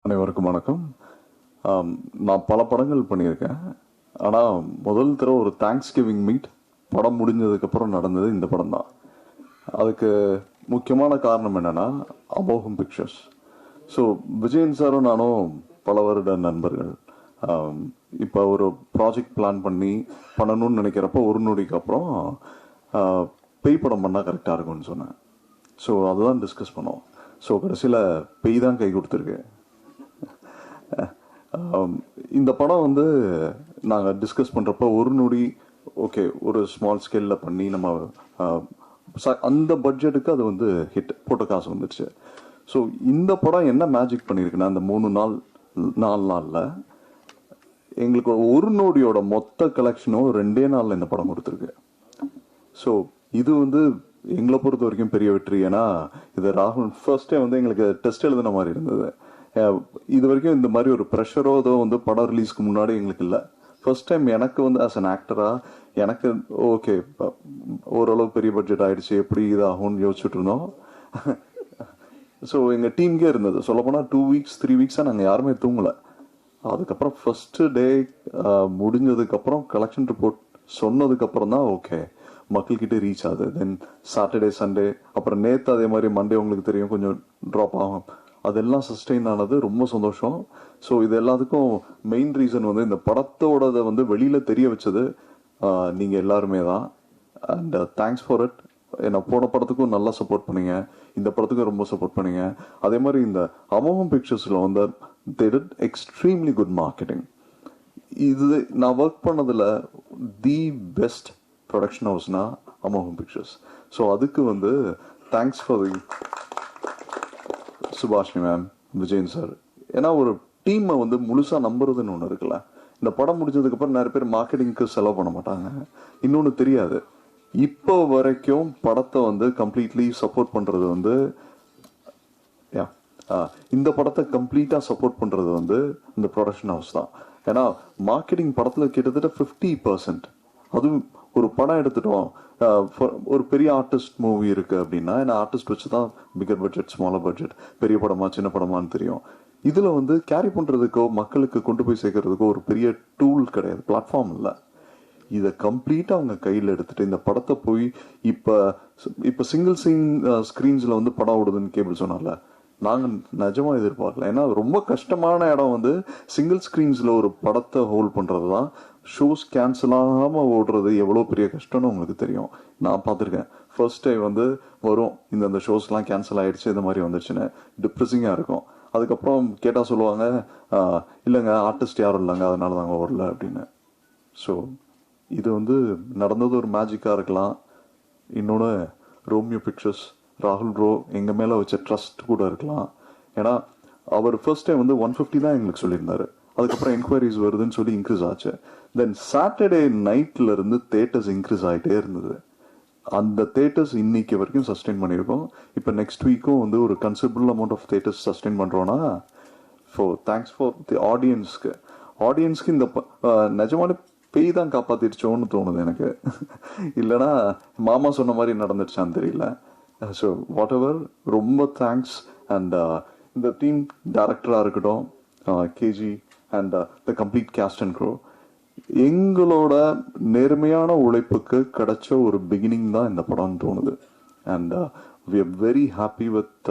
அனைவருக்கும் வணக்கம். நான் பல படங்கள் பண்ணியிருக்கேன். ஆனால் முதல் தடவை ஒரு தேங்க்ஸ் கிவிங் மீட் படம் முடிஞ்சதுக்கப்புறம் நடந்தது இந்த படம் தான். அதுக்கு முக்கியமான காரணம் என்னென்னா அமோகம் பிக்சர்ஸ். ஸோ விஜயன் சாரும் நானும் பல வருட நண்பர்கள். இப்போ ஒரு ப்ராஜெக்ட் பிளான் பண்ணணும்னு நினைக்கிறப்போ ஒரு நொடிக்கு அப்புறம் பேய் படம் பண்ணால் கரெக்டாக இருக்கும்னு சொன்னேன். ஸோ அதுதான் டிஸ்கஸ் பண்ணோம். ஸோ கடைசியில் பேய் தான் கை கொடுத்துருக்கு. இந்த படம் வந்து நாங்கள் டிஸ்கஸ் பண்ணுறப்போ ஒரு நொடி ஓகே ஒரு ஸ்மால் ஸ்கேலில் பண்ணி நம்ம அந்த பட்ஜெட்டுக்கு அது வந்து ஹிட் போட்ட காசு வந்துடுச்சு. ஸோ இந்த படம் என்ன மேஜிக் பண்ணியிருக்குன்னா அந்த 4 நாளில் எங்களுக்கு ஒரு நொடியோட மொத்த கலெக்ஷனும் 2 நாளில் இந்த படம் கொடுத்துருக்கு. ஸோ இது வந்து எங்களை பொறுத்த வரைக்கும் பெரிய வெற்றி. ஏன்னா இது ராகுல் ஃபர்ஸ்டே வந்து எங்களுக்கு டெஸ்ட் எழுதின மாதிரி இருந்தது. இது வரைக்கும் இந்த மாதிரி ஒரு ப்ரெஷரோ ஏதோ வந்து படம் ரிலீஸ்க்கு முன்னாடி எங்களுக்கு இல்லை. ஃபர்ஸ்ட் டைம் எனக்கு வந்து ஆஸ் அன் ஆக்டராக எனக்கு ஓகே ஓரளவு பெரிய பட்ஜெட் ஆகிடுச்சு, எப்படி இதாகும்னு யோசிச்சுட்டு இருந்தோம். ஸோ எங்கள் டீம்கே இருந்தது. சொல்லப்போனால் 2 வீக்ஸ் 3 வீக்ஸாக நாங்கள் யாருமே தூங்கலை. அதுக்கப்புறம் ஃபர்ஸ்ட் டே முடிஞ்சதுக்கப்புறம் கலெக்ஷன் ரிப்போர்ட் சொன்னதுக்கப்புறம் தான் ஓகே மக்கள்கிட்ட ரீச் ஆகுது. தென் சாட்டர்டே சண்டே அப்புறம் நேற்று அதே மாதிரி மண்டே உங்களுக்கு தெரியும் கொஞ்சம் ட்ராப் ஆகும். அதெல்லாம் சஸ்டெயின் ஆனது ரொம்ப சந்தோஷம். ஸோ இது எல்லாத்துக்கும் மெயின் ரீசன் வந்து இந்த படத்தோட வந்து வெளியில் தெரிய வச்சது நீங்கள் எல்லாருமே தான். And thanks for it. என்னை போன படத்துக்கும் நல்லா சப்போர்ட் பண்ணீங்க, இந்த படத்துக்கும் ரொம்ப சப்போர்ட் பண்ணீங்க. அதே மாதிரி இந்த அமோகம் பிக்சர்ஸில் வந்து they did extremely good marketing. இது நான் ஒர்க் பண்ணதில் தி பெஸ்ட் ப்ரொடக்ஷன் ஹவுஸ்னா அமோகம் பிக்சர்ஸ். ஸோ அதுக்கு வந்து thanks for the Subhashini ma'am, Vijayan sir. ஏன்னா ஒரு டீமை வந்து முழுசாக நம்புறதுன்னு ஒன்று இருக்குல்ல. இந்த படம் முடிஞ்சதுக்கப்புறம் நிறைய பேர் மார்க்கெட்டிங்க்கு செலவு பண்ண மாட்டாங்க. இன்னொன்று தெரியாது, இப்போ வரைக்கும் படத்தை வந்து கம்ப்ளீட்லி சப்போர்ட் பண்ணுறது வந்து இந்த படத்தை கம்ப்ளீட்டாக சப்போர்ட் பண்ணுறது வந்து இந்த ப்ரொடக்ஷன் ஹவுஸ் தான். ஏன்னா மார்க்கெட்டிங் படத்தில் கிட்டத்தட்ட 50%. அதுவும் ஒரு படம் எடுத்துட்டோம், ஒரு பெரிய ஆர்டிஸ்ட் மூவி இருக்குது அப்படின்னா ஏன்னா ஆர்டிஸ்ட் வச்சு தான் பிகர் பட்ஜெட் ஸ்மாலர் பட்ஜெட் பெரிய படமா சின்ன படமான்னு தெரியும். இதில் வந்து கேரி பண்ணுறதுக்கோ மக்களுக்கு கொண்டு போய் சேர்க்கறதுக்கோ ஒரு பெரிய டூல் கிடையாது, பிளாட்ஃபார்ம் இல்லை. இதை கம்ப்ளீட்டாக அவங்க கையில் எடுத்துகிட்டு இந்த படத்தை போய் இப்போ சிங்கிள் ஸ்க்ரீன்ஸில் வந்து படம் ஓடுதுன்னு கேபிள் சொன்னார்ல, நாங்கள் நிஜமாக எதிர்பார்க்கல. ஏன்னா ரொம்ப கஷ்டமான இடம் வந்து சிங்கிள் ஸ்க்ரீன்ஸில் ஒரு படத்தை ஹோல்ட் பண்ணுறது தான். ஷோஸ் கேன்சல் ஆகாமல் ஓடுறது எவ்வளோ பெரிய கஷ்டம்னு உங்களுக்கு தெரியும். நான் பார்த்துருக்கேன். ஃபர்ஸ்ட் டே வந்து வரும் இந்த ஷோஸ்லாம் கேன்சல் ஆகிடுச்சு இந்த மாதிரி வந்துச்சுன்னு டிப்ரெஸிங்காக இருக்கும். அதுக்கப்புறம் கேட்டால் சொல்லுவாங்க இல்லைங்க ஆர்டிஸ்ட் யாரும் இல்லைங்க அதனால தாங்க ஓடல அப்படின்னு. ஸோ இது வந்து நடந்தது ஒரு மேஜிக்காக இருக்கலாம். இன்னொன்று ரோமியோ பிக்சர்ஸ் ராகுல் ப்ரோ எங்கள் மேலே வச்ச ட்ரஸ்ட் கூட இருக்கலாம். ஏன்னா அவர் ஃபர்ஸ்ட் டைம் வந்து 150 தான் எங்களுக்கு சொல்லியிருந்தாரு. அதுக்கப்புறம் என்கொயரிஸ் வருதுன்னு சொல்லி இன்க்ரீஸ் ஆச்சு. தென் சாட்டர்டே நைட்ல இருந்து தேட்டர்ஸ் இன்க்ரீஸ் ஆகிட்டே இருந்தது. அந்த தேட்டர்ஸ் இன்னைக்கு வரைக்கும் சஸ்டெயின் பண்ணியிருக்கோம். இப்போ நெக்ஸ்ட் வீக்கும் வந்து ஒரு considerable amount of theatres sustain பண்ணுறோன்னா தேங்க்ஸ் ஃபார் தி ஆடியன்ஸ்க்கு இந்த நிஜமான பேய் தான் காப்பாத்திருச்சோன்னு தோணுது எனக்கு. இல்லைன்னா மாமா சொன்ன மாதிரி நடந்துடுச்சான்னு தெரியல. ஸோ வாட் எவர் ரொம்ப தேங்க்ஸ். அண்ட் இந்த டீம் டைரக்டராக இருக்கட்டும், KG and the complete cast and crew, எங்களோட நேர்மையான உழைப்புக்கு கிடைச்ச ஒரு பிகினிங் தான் இந்த படம்னு தோணுது. And we are very happy with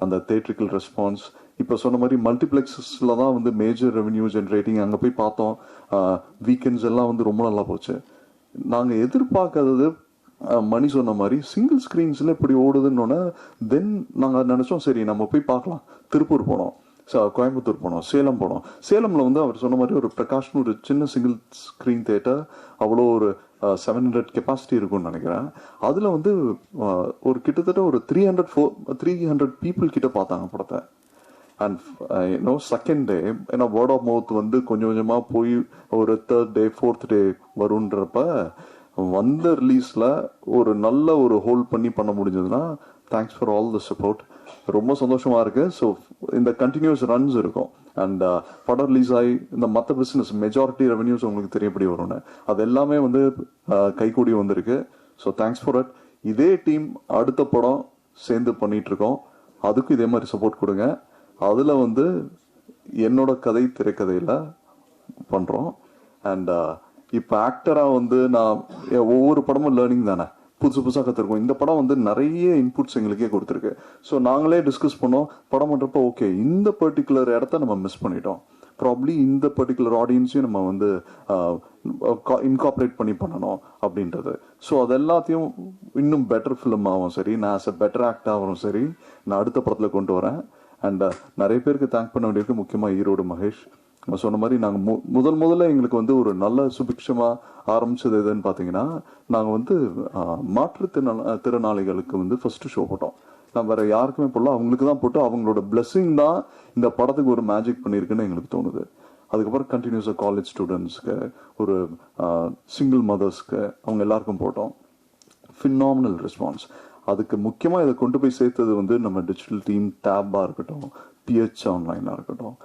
அந்த தேட்ரிக்கல் ரெஸ்பான்ஸ். இப்போ சொன்ன மாதிரி மல்டிப்ளெக்ஸஸில் தான் வந்து மேஜர் ரெவென்யூ ஜென்ரேட்டிங். அங்கே போய் பார்த்தோம், வீக்கெண்ட்ஸ் எல்லாம் வந்து ரொம்ப நல்லா போச்சு. நாங்கள் எதிர்பார்க்காதது மணி சொன்ன மாதிரி சிங்கிள் ஸ்க்ரீன்ஸில் இப்படி ஓடுதுன்னொன்னே தென் நாங்கள் நினச்சோம் சரி நம்ம போய் பார்க்கலாம். திருப்பூர் போனோம், கோயம்புத்தூர் போனோம், சேலம் போனோம். சேலமில் வந்து அவர் சொன்ன மாதிரி ஒரு பிரகாஷ்னு ஒரு சின்ன சிங்கிள் ஸ்க்ரீன் தேட்டர், அவ்வளோ ஒரு 700 கெப்பாசிட்டி இருக்கும்னு நினைக்கிறேன். அதில் வந்து ஒரு கிட்டத்தட்ட ஒரு 300 பீப்புள் கிட்ட பார்த்தாங்க படத்தை. அண்ட் செகண்ட் டே ஏன்னா வேர்ட் ஆஃப் மவுத் வந்து கொஞ்சம் கொஞ்சமாக போய் ஒரு 3rd டே 4th டே வருன்றப்ப வந்த ரிலீஸில் ஒரு நல்ல ஒரு ஹோல்ட் பண்ண முடிஞ்சதுன்னா thanks for all the support. ரொம்ப சந்தோஷமாக இருக்குது. ஸோ இந்த கண்டினியூஸ் ரன்ஸ் இருக்கும். அண்ட் படம் ரிலீஸ் ஆகி இந்த மற்ற பிஸ்னஸ் மெஜாரிட்டி ரெவன்யூஸ் உங்களுக்கு தெரியப்படி வரும்னு அது எல்லாமே வந்து கைகூடி வந்திருக்கு. So thanks for it. இதே டீம் அடுத்த படம் சேர்ந்து பண்ணிகிட்ருக்கோம். அதுக்கும் இதே மாதிரி சப்போர்ட் கொடுங்க. அதில் வந்து என்னோட கதை திரைக்கதையில் பண்ணுறோம். அண்ட் இப்போ ஆக்டராக வந்து நான் ஒவ்வொரு படமும் லேர்னிங் தானே, புதுசு புதுசாக கற்றுருக்கோம். இந்த படம் வந்து நிறைய இன்புட்ஸ் எங்களுக்கே கொடுத்துருக்கு. ஸோ நாங்களே டிஸ்கஸ் பண்ணோம் படம் பண்ணுறப்போ, ஓகே இந்த பர்டிகுலர் இடத்த நம்ம மிஸ் பண்ணிட்டோம், ப்ராப்ளி இந்த பர்டிகுலர் ஆடியன்ஸையும் நம்ம வந்து இன்கார்பரேட் பண்ணி பண்ணணும் அப்படின்றது. ஸோ அது எல்லாத்தையும் இன்னும் பெட்டர் ஃபிலிம் ஆகும் சரி, நான் ஆஸ் அ பெட்டர் ஆக்ட் ஆகும் சரி, நான் அடுத்த படத்தில் கொண்டு வரேன். அண்ட் நிறைய பேருக்கு தேங்க் பண்ண வேண்டியிருக்கு, முக்கியமாக ஈரோடு மகேஷ் சொன்ன மாதிரி. நாங்கள் முதல்ல எங்களுக்கு வந்து ஒரு நல்ல சுபிக்ஷமாக ஆரம்பிச்சது எதுன்னு பார்த்தீங்கன்னா, நாங்கள் வந்து மாற்றுத்திறனாளிகளுக்கு வந்து ஃபர்ஸ்ட் ஷோ போட்டோம். நான் வேற யாருக்குமே போடல, அவங்களுக்கு தான் போட்டு அவங்களோட பிளெஸிங் தான் இந்த படத்துக்கு ஒரு மேஜிக் பண்ணியிருக்குன்னு எங்களுக்கு தோணுது. அதுக்கப்புறம் கண்டினியூஸாக காலேஜ் ஸ்டூடெண்ட்ஸ்க்கு, ஒரு சிங்கிள் மதர்ஸ்க்கு, அவங்க எல்லாருக்கும் போட்டோம். Phenomenal response. அதுக்கு முக்கியமாக இதை கொண்டு போய் சேர்த்தது வந்து நம்ம டிஜிட்டல் டீம், டேப்பாக இருக்கட்டும், பிஹெச் ஆன்லைனாக இருக்கட்டும்,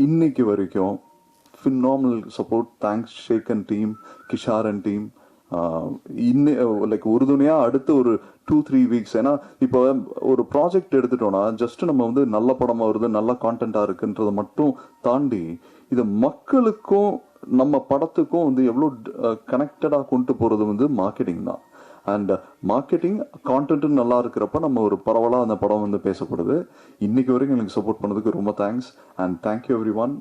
இன்னைக்கு வரைக்கும் phenomenal support. Thanks Shekan team, Kishar and team. Like உறுதுணையாக அடுத்து ஒரு 2-3 வீக்ஸ். ஏன்னா இப்போ ஒரு ப்ராஜெக்ட் எடுத்துட்டோம்னா ஜஸ்ட் நம்ம வந்து நல்ல படமாக வருது, நல்ல கான்டென்ட்டாக இருக்குன்றதை மட்டும் தாண்டி இதை மக்களுக்கும் நம்ம படத்துக்கும் வந்து எவ்வளோ கனெக்டடாக கொண்டு போகிறது வந்து மார்க்கெட்டிங் தான். அண்ட் மார்க்கெட்டிங் கான்டென்ட் நல்லா இருக்கிறப்ப நம்ம ஒரு பரவலாக அந்த படம் வந்து பேசப்படுது. இன்னைக்கு வரைக்கும் எனக்கு சப்போர்ட் பண்ணதுக்கு ரொம்ப thanks and thank you everyone.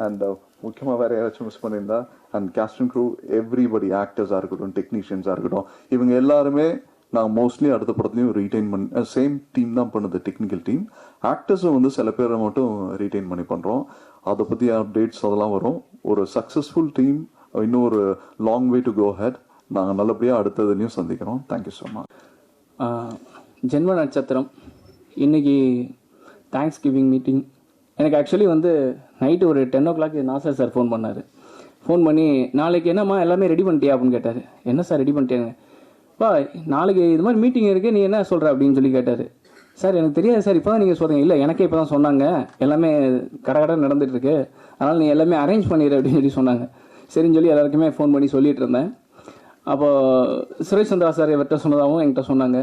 And முக்கியமாக வேற யாராச்சும் மிஸ் பண்ணியிருந்தா, and cast and crew, everybody, ஆக்டர்ஸாக இருக்கட்டும், டெக்னீஷியன்ஸாக இருக்கட்டும், இவங்க எல்லாருமே நான் மோஸ்ட்லி அடுத்த படத்துலையும் ரீடைன் பண்ணி சேம் டீம் தான் பண்ணுது, டெக்னிக்கல் டீம். ஆக்டர்ஸும் வந்து சில பேரை மட்டும் ரீடைன் பண்ணி பண்ணுறோம். அதை பற்றி அப்டேட்ஸ் அதெல்லாம் வரும். ஒரு சக்ஸஸ்ஃபுல் டீம், இன்னும் ஒரு long way to go ahead. நாங்கள் நல்லபடியாக அடுத்ததுலையும் சந்திக்கிறோம். Thank you so much. ஜென்ம நட்சத்திரம் இன்னைக்கு தேங்க்ஸ் கிவிங் மீட்டிங். எனக்கு ஆக்சுவலி வந்து நைட்டு ஒரு 10 o'clock நாசர் சார் ஃபோன் பண்ணார். ஃபோன் பண்ணி நாளைக்கு என்னம்மா எல்லாமே ரெடி பண்ணிட்டியா அப்படின்னு கேட்டார். என்ன சார் ரெடி பண்ணிட்டேங்க? பா நாளைக்கு இது மாதிரி மீட்டிங் இருக்குது, நீ என்ன சொல்கிற அப்படின்னு சொல்லி கேட்டார். சார் எனக்கு தெரியாது சார், இப்போ தான் நீங்கள் சொல்கிறீங்க. இல்லை எனக்கே இப்போ தான் சொன்னாங்க, எல்லாமே கடை நடந்துகிட்ருக்கு, அதனால் நீ எல்லாமே அரேஞ்ச் பண்ணிடு அப்படின்னு சொல்லி சொன்னாங்க. சரின்னு சொல்லி எல்லாருக்குமே ஃபோன் பண்ணி சொல்லிட்டு இருந்தேன். அப்போது சுரேஷ் சந்திரா சார் இவர்கிட்ட சொன்னதாகவும் என்கிட்ட சொன்னாங்க.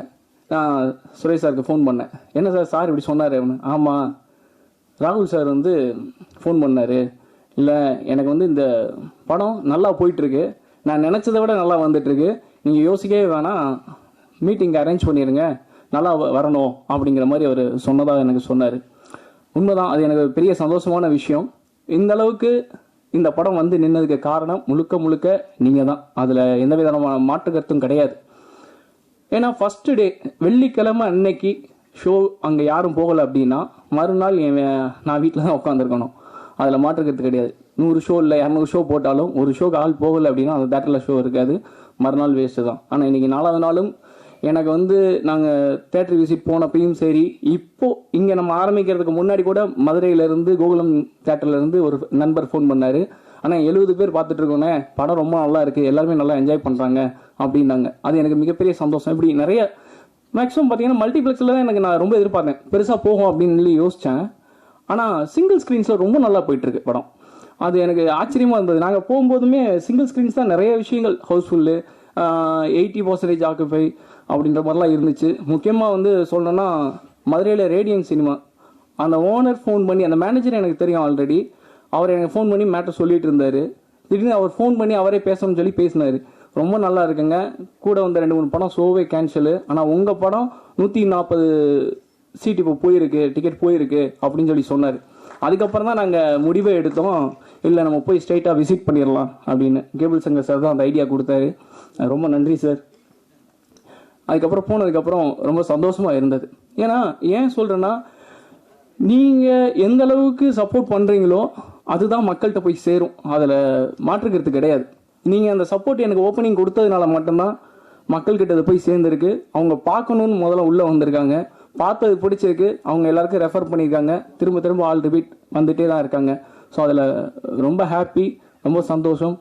நான் சுரேஷ் சாருக்கு ஃபோன் பண்ணேன். என்ன சார் இப்படி சொன்னார் அப்படின்னு. ஆமாம், ராகுல் சார் வந்து ஃபோன் பண்ணார். இல்லை எனக்கு வந்து இந்த படம் நல்லா போயிட்டுருக்கு, நான் நினச்சதை விட நல்லா வந்துட்டுருக்கு, நீங்கள் யோசிக்கவே வேணாம், மீட்டிங் அரேஞ்ச் பண்ணிடுங்க, நல்லா வரணும் அப்படிங்கிற மாதிரி அவர் சொன்னதாக எனக்கு சொன்னார். உண்மைதான், அது எனக்கு பெரிய சந்தோஷமான விஷயம். இந்த அளவுக்கு இந்த படம் வந்து நின்னதுக்கு காரணம் முழுக்க நீங்கள் தான். அதில் எந்த விதமான மாற்று கருத்தும் கிடையாது. ஏன்னா ஃபஸ்ட்டு டே வெள்ளிக்கிழமை அன்னைக்கு ஷோ அங்கே யாரும் போகலை அப்படின்னா மறுநாள் நான் வீட்டில் தான் உட்காந்துருக்கணும். அதில் மாற்று கருத்து கிடையாது. 100 ஷோ இல்லை 200 ஷோ போட்டாலும் ஒரு ஷோக்கு ஆள் போகலை அப்படின்னா அந்த தேட்டரில் ஷோ இருக்காது, மறுநாள் வேஸ்ட்டு தான். ஆனால் இன்றைக்கி 4வது நாளும் எனக்கு வந்து நாங்கள் தேட்டர் விசிட் போனப்பையும் சரி, இப்போது இங்கே நம்ம ஆரம்பிக்கிறதுக்கு முன்னாடி கூட மதுரையிலேருந்து கோகுலம் தேட்டர்லேருந்து ஒரு நண்பர் ஃபோன் பண்ணார். ஆனால் 70 பேர் பார்த்துட்டு இருக்கோன்னே, படம் ரொம்ப நல்லா இருக்குது, எல்லாருமே நல்லா என்ஜாய் பண்ணுறாங்க அப்படின்னாங்க. அது எனக்கு மிகப்பெரிய சந்தோஷம். இப்படி நிறைய மேக்ஸிமம் பார்த்தீங்கன்னா மல்டிப்ளெக்ஸில் தான் நான் ரொம்ப எதிர்பார்த்தேன், பெருசாக போகும் அப்படின்னு சொல்லி யோசித்தேன். ஆனால் சிங்கிள் ஸ்க்ரீன்ஸில் ரொம்ப நல்லா போயிட்டுருக்கு படம். அது எனக்கு ஆச்சரியமாக இருந்தது. நாங்கள் போகும்போதுமே சிங்கிள் ஸ்க்ரீன்ஸ் தான் நிறைய விஷயங்கள், ஹவுஸ்ஃபுல்லு, 80% ஆக்குபை அப்படின்ற மாதிரிலாம் இருந்துச்சு. முக்கியமாக வந்து சொல்லணும்னா மதுரையில் ரேடியன் சினிமா அந்த ஓனர் ஃபோன் பண்ணி, அந்த மேனேஜர் எனக்கு தெரியும் ஆல்ரெடி, அவர் எனக்கு ஃபோன் பண்ணி மேட்டர் சொல்லிட்டு இருந்தார். திடீர்னு அவர் ஃபோன் பண்ணி அவரே பேசணும்னு சொல்லி பேசினார். ரொம்ப நல்லா இருக்குங்க, கூட வந்த 2-3 படம் ஷோவே கேன்சலு, ஆனால் உங்கள் படம் 140 சீட் இப்போ போயிருக்கு, டிக்கெட் போயிருக்கு அப்படின்னு சொல்லி சொன்னார். அதுக்கப்புறம் தான் நாங்கள் முடிவை எடுத்தோம், இல்லை நம்ம போய் ஸ்ட்ரைட்டாக விசிட் பண்ணிடலாம் அப்படின்னு. கேபிள் சங்கர் சார் தான் அந்த ஐடியா கொடுத்தாரு. ரொம்ப நன்றி சார். அதுக்கப்புறம் போனதுக்கப்புறம் ரொம்ப சந்தோஷமாக இருந்தது. ஏன்னா ஏன் சொல்கிறேன்னா, நீங்கள் எந்த அளவுக்கு சப்போர்ட் பண்ணுறீங்களோ அதுதான் மக்கள்கிட்ட போய் சேரும், அதில் மாற்றுக்கிறது கிடையாது. நீங்கள் அந்த சப்போர்ட் எனக்கு ஓப்பனிங் கொடுத்ததுனால மட்டும்தான் மக்கள்கிட்ட அது போய் சேர்ந்துருக்கு. அவங்க பார்க்கணுன்னு முதல்ல உள்ளே வந்திருக்காங்க, பார்த்தது பிடிச்சிருக்கு, அவங்க எல்லாருக்கும் ரெஃபர் பண்ணியிருக்காங்க, திரும்ப ஆல் ரிப்பீட் வந்துகிட்டே தான் இருக்காங்க. ஸோ அதில் ரொம்ப ஹாப்பி, ரொம்ப சந்தோஷம்.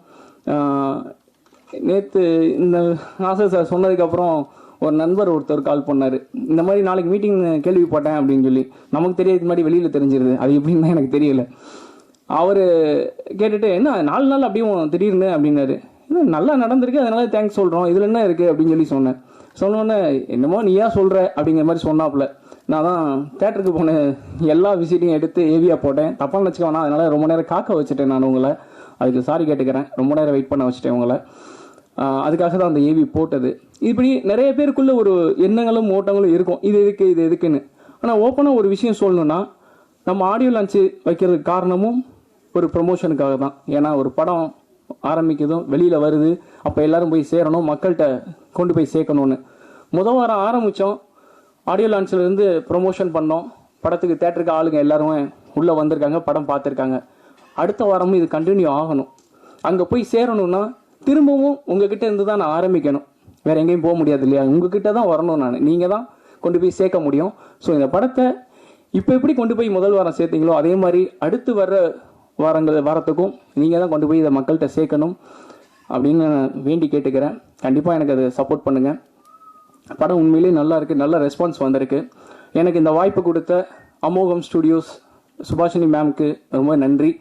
நேற்று இந்த நாசர் சார் சொன்னதுக்கப்புறம் ஒரு நண்பர் ஒருத்தர் கால் பண்ணார். இந்த மாதிரி நாளைக்கு மீட்டிங் கேள்விப்பட்டேன் அப்படின்னு சொல்லி. நமக்கு தெரியாது, மாதிரி வெளியில் தெரிஞ்சிருது, அது எப்படின்னு தான் எனக்கு தெரியல. அவர் கேட்டுட்டு என்ன 4 நாள் அப்படியும் திடீர்னு அப்படின்னாரு. என்ன நல்லா நடந்திருக்கு, அதனால தேங்க்ஸ் சொல்கிறோம், இதில் என்ன இருக்குது அப்படின்னு சொல்லி சொன்னேன். சொன்னோன்னே என்னமோ நீயா சொல்கிற அப்படிங்கிற மாதிரி சொன்னாப்புல. நான் தான் தேட்டருக்கு போன எல்லா விசிட்டையும் எடுத்து ஏவியா போட்டேன். தப்பாக நினச்சிக்க வேணாம், அதனால ரொம்ப நேரம் காக்க வச்சுட்டேன் நான் உங்களை. அதுக்கு சாரி கேட்டுக்கிறேன், ரொம்ப நேரம் வெயிட் பண்ண வச்சுட்டேன் உங்களை. அதுக்காக தான் அந்த ஏவி போட்டது. இப்படி நிறைய பேருக்குள்ள ஒரு எண்ணங்களும் ஓட்டங்களும் இருக்கும், இது எதுக்கு இது எதுக்குன்னு. ஆனால் ஓப்பனாக ஒரு விஷயம் சொல்லணும்னா, நம்ம ஆடியோ லான்ச்சு வைக்கிறதுக்கு காரணமும் ஒரு ப்ரொமோஷனுக்காக தான். ஏன்னா ஒரு படம் ஆரம்பிக்கிறதும் வெளியில் வருது, அப்போ எல்லாரும் போய் சேரணும், மக்கள்கிட்ட கொண்டு போய் சேர்க்கணும்னு. வாரம் ஆரம்பித்தோம், ஆடியோ லான்ச்சிலேருந்து ப்ரொமோஷன் பண்ணோம், படத்துக்கு தேட்டருக்கு ஆளுங்க எல்லாருமே உள்ளே வந்திருக்காங்க, படம் பார்த்துருக்காங்க. அடுத்த வாரமும் இது கண்டினியூ ஆகணும். அங்கே போய் சேரணும்னா திரும்பவும் உங்ககிட்ட இருந்து தான் நான் ஆரம்பிக்கணும், வேற எங்கேயும் போக முடியாது இல்லையா? உங்ககிட்ட தான் வரணும், நீங்கள் தான் கொண்டு போய் சேர்க்க முடியும். ஸோ இந்த படத்தை இப்போ எப்படி கொண்டு போய் முதல் வாரம் சேர்த்தீங்களோ அதே மாதிரி அடுத்து வர்ற வாரத்துக்கும் நீங்கள் தான் கொண்டு போய் இதை மக்கள்கிட்ட சேர்க்கணும் அப்படின்னு வேண்டி கேட்டுக்கிறேன். கண்டிப்பாக எனக்கு அதை சப்போர்ட் பண்ணுங்கள். படம் உண்மையிலேயே நல்லா இருக்குது, நல்ல ரெஸ்பான்ஸ் வந்திருக்கு. எனக்கு இந்த வாய்ப்பு கொடுத்த அமோகம் ஸ்டுடியோஸ் சுபாஷினி மேம்க்கு ரொம்ப நன்றி.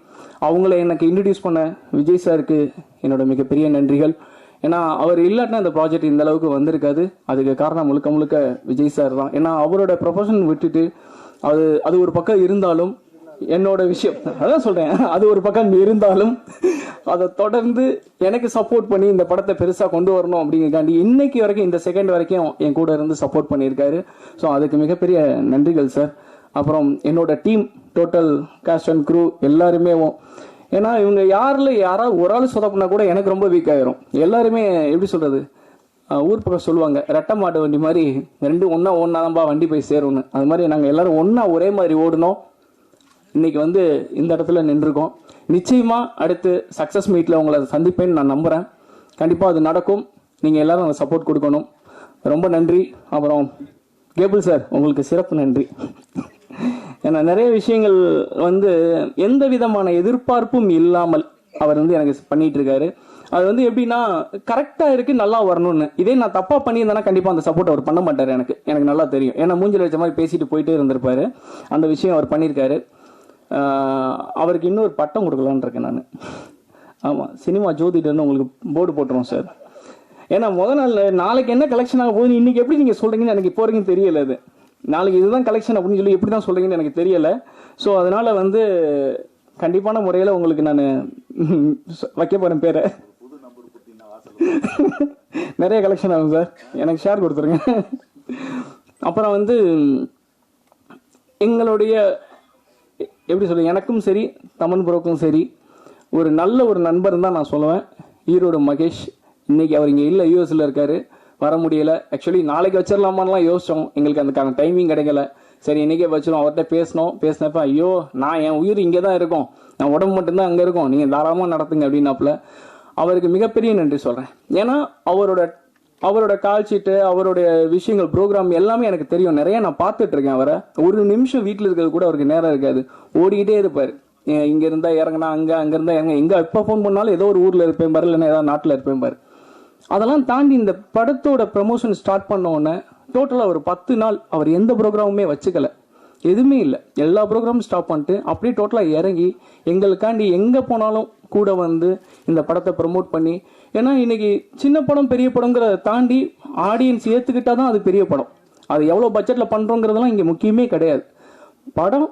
அவங்கள எனக்கு இன்ட்ரடியூஸ் பண்ண விஜய் சாருக்கு என்னோட மிகப்பெரிய நன்றிகள். ஏன்னா அவர் இல்லாட்டினா இந்த ப்ராஜெக்ட் இந்த அளவுக்கு வந்திருக்காது. அதுக்கு காரணம் முழுக்க முழுக்க விஜய் சார் தான். ஏன்னா அவரோட ப்ரொஃபஷன் விட்டுட்டு அது ஒரு பக்கம் இருந்தாலும், என்னோட விஷயம் அதான் சொல்றேன், அது ஒரு பக்கம் இருந்தாலும் அதை தொடர்ந்து எனக்கு சப்போர்ட் பண்ணி இந்த படத்தை பெருசா கொண்டு வரணும் அப்படிங்கிறக்காண்டி இன்னைக்கு வரைக்கும் இந்த செகண்ட் வரைக்கும் என் கூட இருந்து சப்போர்ட் பண்ணியிருக்காரு. ஸோ அதுக்கு மிகப்பெரிய நன்றிகள் சார். அப்புறம் என்னோட team, total cast and crew எல்லாருமே, ஏன்னா இவங்க யாராவது ஒரு ஆள் சொதப்புனா கூட எனக்கு ரொம்ப வீக் ஆயிரும். எல்லாருமே எப்படி சொல்றது, ஊர் பக்கம் சொல்லுவாங்க ரெட்டை மாட்டு வண்டி மாதிரி, ரெண்டு ஒன்னாதான்பா வண்டி போய் சேரும்னு. அது மாதிரி நாங்கள் எல்லாரும் ஒன்னா ஒரே மாதிரி ஓடணும். இன்னைக்கு இந்த இடத்துல நின்றுருக்கோம். நிச்சயமா அடுத்து சக்சஸ் மீட்ல உங்களை சந்திப்பேன்னு நான் நம்புறேன். கண்டிப்பா அது நடக்கும். நீங்க எல்லாரும் அந்த சப்போர்ட் கொடுக்கணும். ரொம்ப நன்றி. அப்புறம் கேபிள் சார், உங்களுக்கு சிறப்பு நன்றி. ஏன்னா நிறைய விஷயங்கள் எந்த விதமான எதிர்பார்ப்பும் இல்லாமல் அவர் எனக்கு பண்ணிட்டு இருக்காரு. அது எப்படின்னா கரெக்டா இருக்கு, நல்லா வரணும்னு. இதே நான் தப்பா பண்ணியிருந்தேன்னா கண்டிப்பா அந்த சப்போர்ட் அவர் பண்ண மாட்டாரு. எனக்கு நல்லா தெரியும். ஏன்னா மூஞ்சில வச்ச மாதிரி பேசிட்டு போயிட்டே இருந்திருப்பாரு. அந்த விஷயம் அவர் பண்ணியிருக்காரு. அவருக்கு இன்னொரு பட்டம் கொடுக்கலான்னு இருக்கேன் நான். ஆமாம், சினிமா ஜோதிடர்னு உங்களுக்கு போர்டு போட்டுருவோம் சார். ஏன்னா நாள் நாளைக்கு என்ன கலெக்ஷன் ஆக போகுது, இன்னைக்கு எப்படி நீங்கள் சொல்கிறீங்கன்னு எனக்கு இப்போ வரைக்கும் தெரியல. அது நாளைக்கு இதுதான் கலெக்ஷன் அப்படின்னு சொல்லி எப்படி தான் சொல்கிறீங்கன்னு எனக்கு தெரியலை. ஸோ அதனால் கண்டிப்பான முறையில் உங்களுக்கு நான் வைக்க போகிறேன் பேரை. நிறைய கலெக்ஷன் ஆகும் சார், எனக்கு ஷேர் கொடுத்துருங்க. அப்புறம் எங்களுடைய எப்படி சொல்ல, எனக்கும் சரி தமன் ப்ரோக்கும் சரி ஒரு நல்ல ஒரு நண்பர் தான் நான் சொல்லுவேன். ஈரோடு மகேஷ். இன்னைக்கு அவர் இங்கே இல்லை, யூஎஸ்ல இருக்காரு, வர முடியல. ஆக்சுவலி நாளைக்கு வச்சிடலாமான்லாம் யோசிச்சோம், எங்களுக்கு அதுக்கான டைமிங் கிடைக்கல. சரி இன்னைக்கே வச்சிடும். அவர்கிட்ட பேசினப்ப ஐயோ நான் என் உயிர் இங்கே தான் இருக்கும், நான் உடம்பு மட்டும்தான் அங்கே இருக்கும், நீங்கள் தாராளமாக நடத்துங்க அப்படின்னாப்புல. அவருக்கு மிகப்பெரிய நன்றி சொல்கிறேன். ஏன்னா அவரோட கால் ஷீட்டு, அவருடைய விஷயங்கள், ப்ரோக்ராம் எல்லாமே எனக்கு தெரியும். நிறைய நான் பார்த்துட்டு இருக்கேன் அவரை. ஒரு நிமிஷம் வீட்டில் இருக்கிறது கூட அவருக்கு நேரம் இருக்காது, ஓடிக்கிட்டே இருப்பார். இங்க இருந்தா இறங்கினா அங்க இருந்தா இறங்க, எங்க எப்ப ஃபோன் பண்ணாலும் ஏதோ ஒரு ஊர்ல இருப்பேன் பாரு, இல்லைன்னா ஏதாவது நாட்டில் இருப்பேன் பாரு. அதெல்லாம் தாண்டி இந்த படத்தோட ப்ரமோஷன் ஸ்டார்ட் பண்ண உடனே டோட்டலா ஒரு 10 நாள் அவர் எந்த ப்ரோக்ராமுமே வச்சுக்கல, எதுவுமே இல்லை. எல்லா ப்ரோக்ராமும் ஸ்டாப் பண்ணிட்டு அப்படியே டோட்டலா இறங்கி எங்களுக்காண்டி எங்க போனாலும் கூட இந்த படத்தை ப்ரமோட் பண்ணி. ஏன்னா இன்னைக்கு சின்ன படம் பெரிய படங்கிறத தாண்டி ஆடியன்ஸ் ஏத்துக்கிட்டா தான் அது பெரிய படம். அது எவ்வளவு பட்ஜெட்ல பண்றோங்கிறதெல்லாம் இங்க முக்கியமே கிடையாது. படம்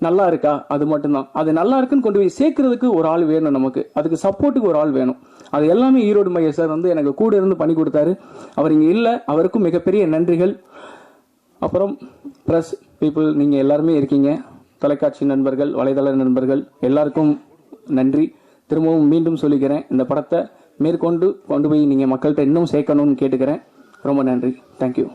நல்லா இருக்கா அது மட்டும்தான். அது நல்லா இருக்குன்னு கொண்டு போய் சேர்க்கறதுக்கு ஒரு ஆள் வேணும், நமக்கு அதுக்கு சப்போர்ட்டுக்கு ஒரு ஆள் வேணும். அது எல்லாமே ஈரோடு மகேஷ் சார் எனக்கு கூட இருந்து பண்ணி கொடுத்தாரு. அவர் இங்க இல்லை, அவருக்கும் மிகப்பெரிய நன்றிகள். அப்புறம் பிரஸ் பீப்புள், நீங்க எல்லாருமே இருக்கீங்க, தொலைக்காட்சி நண்பர்கள், வலைதள நண்பர்கள், எல்லாருக்கும் நன்றி. திரும்பவும் மீண்டும் சொல்லிக்கிறேன், இந்த படத்தை மேற்கொண்டு கொண்டு போய் நீங்க மக்கள்கிட்ட இன்னும் சேர்க்கணும்னு கேட்டுக்கிறேன். ரொம்ப நன்றி. தேங்க்யூ.